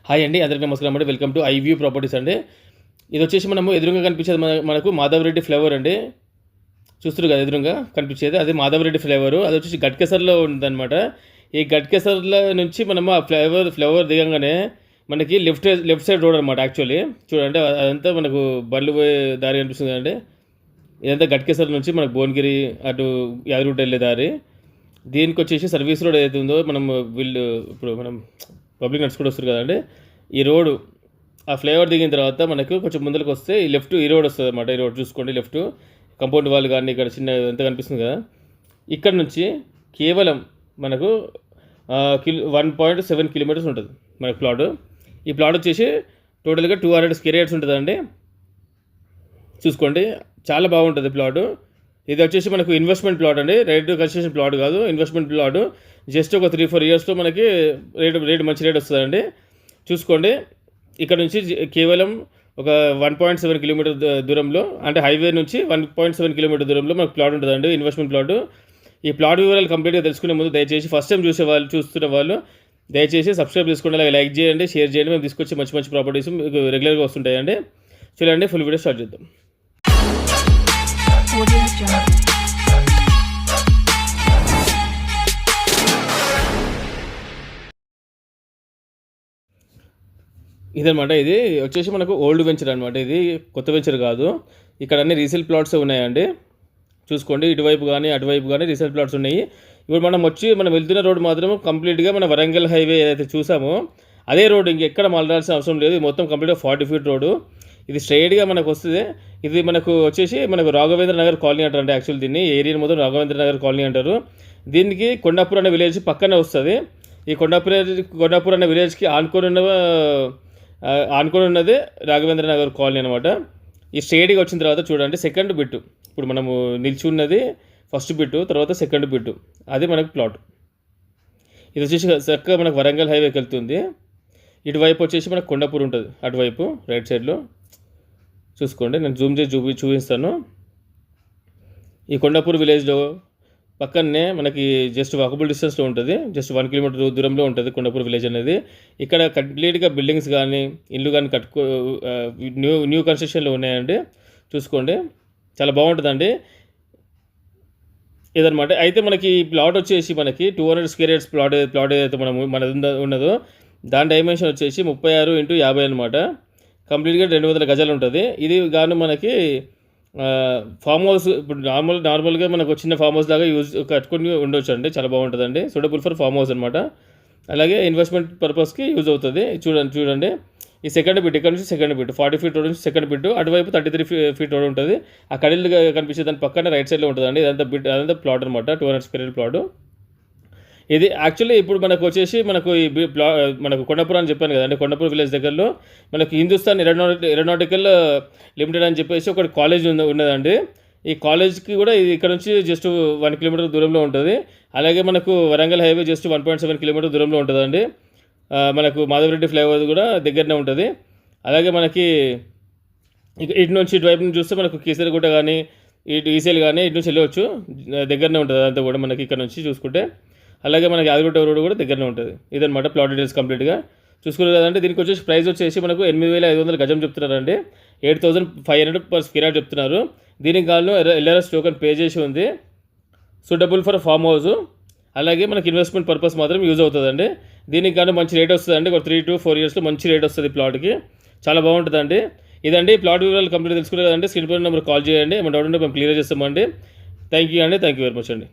Hi అండి, అందరికీ నమస్కారం అండి. వెల్కమ్ టు ఐవ్యూ ప్రాపర్టీస్ అండి. ఇది వచ్చేసి మనము ఎదురుగా కనిపించేది మనకు మాధవరెడ్డి ఫ్లేవర్ అండి. చూస్తారు కదా ఎదురుగా కనిపించేది, అది మాధవరెడ్డి ఫ్లేవరు. అది వచ్చేసి గట్కేసర్లో ఉందన్నమాట. ఈ గట్కేసర్లో నుంచి మనము ఆ ఫ్లేవర్ దిగంగానే మనకి లెఫ్ట్ సైడ్ రోడ్ అనమాట. యాక్చువల్లీ చూడండి, అదంతా మనకు బండ్లు పోయే దారి కనిపిస్తుంది కదండి. ఇదంతా గట్కేసర్ నుంచి మనకు భువనగిరి అటు యాదగిరిగుట్ట వెళ్ళే దారి. దీనికి వచ్చేసి సర్వీస్ రోడ్ ఏదైతే ఉందో ఇప్పుడు మనం పబ్లిక్ నడుచుకుంటూ వస్తారు కదండి. ఈ రోడ్డు ఆ ఫ్లేవర్ దిగిన తర్వాత మనకు కొంచెం ముందరికి వస్తే ఈ రోడ్ వస్తుంది అనమాట. ఈ రోడ్ చూసుకోండి, లెఫ్ట్ కంపౌండ్ వాళ్ళు కానీ ఇక్కడ చిన్న ఎంత కనిపిస్తుంది కదా. ఇక్కడ నుంచి కేవలం మనకు 1.7 కిలోమీటర్స్ ఉంటుంది మనకు ప్లాట్. ఈ ప్లాట్ వచ్చేసి టోటల్గా 200 స్క్వేర్ యార్డ్స్ ఉంటుందండి. చూసుకోండి, చాలా బాగుంటుంది ప్లాటు. ఇది వచ్చేసి మనకు ఇన్వెస్ట్మెంట్ ప్లాట్ అండి, రేట్ కన్స్ట్రక్షన్ ప్లాట్ కాదు, ఇన్వెస్ట్మెంట్ ప్లాట్. జస్ట్ ఒక 3-4 ఇయర్స్లో మనకి రేట్ మంచి రేట్ వస్తుందండి. చూసుకోండి, ఇక్కడ నుంచి కేవలం ఒక 1.7 కిలోమీటర్ దూరంలో, అంటే హైవే నుంచి 1.7 కిలోమీటర్ దూరంలో మనకు ప్లాట్ ఉంటుందండి, ఇన్వెస్ట్మెంట్ ప్లాట్. ఈ ప్లాట్ వివరాలు కంప్లీట్గా తెలుసుకునే ముందు దయచేసి ఫస్ట్ టైం చూస్తున్న వాళ్ళు దయచేసి సబ్స్క్రైబ్ చేసుకోండి, అలాగే లైక్ చేయండి, షేర్ చేయండి. మేము తీసుకొచ్చి మంచి మంచి ప్రాపర్టీస్ మీకు రెగ్యులర్గా వస్తుంటాయండి. చూడండి, ఫుల్ వీడియో స్టార్ట్ చేద్దాం. ఇదనమాట. ఇది వచ్చేసి మనకు ఓల్డ్ వెంచర్ అనమాట. ఇది కొత్త వెంచర్ కాదు. ఇక్కడ అన్ని రీసేల్ ప్లాట్స్ ఉన్నాయండి. చూసుకోండి, ఇటువైపు కానీ అటువైపు కానీ రీసేల్ ప్లాట్స్ ఉన్నాయి. ఇప్పుడు మనం వెళ్తున్న రోడ్ మాత్రం కంప్లీట్గా మన వరంగల్ హైవే ఏదైతే చూసామో అదే రోడ్, ఇంకెక్కడ మళ్ళాల్సిన అవసరం లేదు. మొత్తం కంప్లీట్గా 40 ఫీట్ రోడ్డు. ఇది స్ట్రైట్గా మనకు వస్తుంది. ఇది మనకు వచ్చేసి మనకు రాఘవేంద్ర నగర్ కాలనీ అంటారు. అంటే యాక్చువల్ దీన్ని ఏరియా మొత్తం రాఘవేంద్ర నగర్ కాలనీ అంటారు. దీనికి కొండాపూర్ అనే విలేజ్ పక్కనే వస్తుంది. ఈ కొండాపూర్ అనే విలేజ్కి ఆనుకొని ఉన్నది రాఘవేంద్ర నగర్ కాలనీ అనమాట. ఈ స్ట్రైట్గా వచ్చిన తర్వాత చూడండి, సెకండ్ బిట్టు, ఇప్పుడు మనము నిలిచి ఉన్నది ఫస్ట్ బిట్టు, తర్వాత సెకండ్ బిట్టు, అది మనకు ప్లాట్. ఇది వచ్చేసి చక్కగా మనకు వరంగల్ హైవేకి వెళ్తుంది. ఇటువైపు వచ్చేసి మనకు కొండాపూర్ ఉంటుంది, అటువైపు రైట్ సైడ్లో. చూసుకోండి, నేను జూమ్ చేసి చూపిస్తాను. ఈ కొండాపూర్ విలేజ్లో పక్కనే మనకి జస్ట్ వాకబుల్ డిస్టెన్స్లో ఉంటుంది, జస్ట్ 1 కిలోమీటర్ దూరంలో ఉంటుంది కొండాపూర్ విలేజ్ అనేది. ఇక్కడ కంప్లీట్గా బిల్డింగ్స్ కానీ ఇల్లు కానీ న్యూ కన్స్ట్రక్షన్లో ఉన్నాయండి. చూసుకోండి, చాలా బాగుంటుందండి ఇదనమాట. అయితే మనకి ఈ ప్లాట్ వచ్చేసి మనకి 200 స్క్వేర్ యార్డ్స్ ప్లాట్ ఏదైతే మనది ఉన్నదో దాని డైమెన్షన్ వచ్చేసి 36x50 అనమాట. కంప్లీట్గా 200 గజాలు ఉంటుంది. ఇది గాను మనకి ఫామ్ హౌస్, ఇప్పుడు నార్మల్గా మనకు చిన్న ఫామ్ హౌస్ లాగా కట్టుకొని ఉండొచ్చు అండి. చాలా బాగుంటుందండి, సూటబుల్ ఫర్ ఫామ్ హౌస్ అనమాట. అలాగే ఇన్వెస్ట్మెంట్ పర్పస్కి యూజ్ అవుతుంది. చూడండి ఈ సెకండ్ బిట్, ఇక్కడ నుంచి సెకండ్ బిట్ 40 ఫీట్ రోడ్ నుంచి సెకండ్ బిట్, అటువైపు 33 ఫీట్ రోడ్ ఉంటుంది. ఆ కడిలు కనిపించే దాని పక్కన రైట్ సైడ్లో ఉంటుందండి. అదంతా ప్లాట్ అనమాట, 200 స్క్వేర్ ప్లాట్. ఇది యాక్చువల్లీ ఇప్పుడు మనకు వచ్చేసి మనకు కొండాపూర్ అని చెప్పాను కదండి. కొండాపూర్ విలేజ్ దగ్గరలో మనకు హిందుస్థాన్ ఏరోనాటికల్ లిమిటెడ్ అని చెప్పేసి ఒక కాలేజ్ ఉన్నదండి. ఈ కాలేజ్కి కూడా ఇది ఇక్కడ నుంచి జస్ట్ 1 కిలోమీటర్ దూరంలో ఉంటుంది. అలాగే మనకు వరంగల్ హైవే జస్ట్ 1.7 కిలోమీటర్ దూరంలో ఉంటుందండి. మనకు మాధవరెడ్డి ఫ్లైఓవర్ కూడా దగ్గరనే ఉంటుంది. అలాగే మనకి ఇటువైపు నుంచి చూస్తే మనకు కీసరగుట్ట కానీ ఇటు ఈసీఎల్ కానీ ఇటు నుంచి వెళ్ళవచ్చు, దగ్గరనే ఉంటుంది అదంతా కూడా మనకి ఇక్కడ నుంచి చూసుకుంటే. అలాగే మనకి యాదగిరిగుట్ట రోడ్ కూడా దగ్గరనే ఉంటుంది. ఇదనమాట ప్లాట్ డీటెయిల్స్ కంప్లీట్గా చూసుకున్నారు కదంటే. దీనికి వచ్చేసి ప్రైస్ వచ్చేసి మనకు 8,500 గజం చెప్తున్నారండి. 8,500 పర్ స్క్వేర్ యార్డ్ చెప్తున్నారు. దీనికి కాలంలో ఎల్ఆర్ఎస్ టోకెన్ పే చేసి ఉంది. సూటబుల్ ఫర్ ఫామ్ హౌస్, అలాగే మనకి ఇన్వెస్ట్మెంట్ పర్పస్ మాత్రం యూజ్ అవుతుందండి. దీనికి కానీ మంచి రేట్ వస్తుందండి. ఒక 3 to 4 ఇయర్స్లో మంచి రేట్ వస్తుంది ప్లాట్కి, చాలా బాగుంటుందండి. ఇదండి ప్లాట్ వివరాలు కంప్లీట్ తెలుసుకున్నారు కదండి. స్క్రీన్ పై నెంబర్ కాల్ చేయండి, మన డౌట్ ఉంటే మేము క్లియర్ చేస్తామండి. థ్యాంక్ యూ వెరీ మచ్ అండి.